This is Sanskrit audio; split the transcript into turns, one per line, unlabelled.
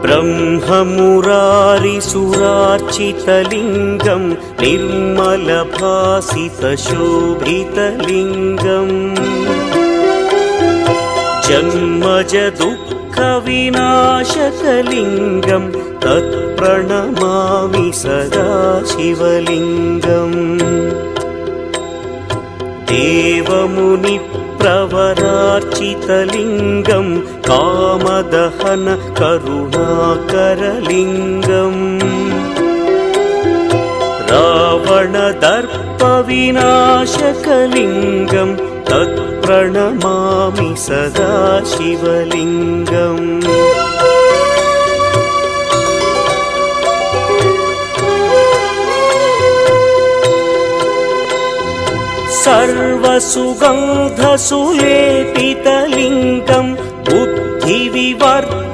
ब्रह्ममुरारिसुरार्चितलिङ्गं निर्मलभासितशोभितलिङ्गम् जन्मजदुःखविनाशकलिङ्गं तत्प्रणमामि सदा शिवलिङ्गम् देवमुनिप्रवरार्चितलिङ्गं कामदहन करुणाकरलिङ्गम् रावणदर्पविनाशकलिङ्गं तत्प्रणमामि सदा शिवलिङ्गम् सर्वसुगन्धसुलेपितलिङ्गं बुद्धिविवर्धकलिङ्गम्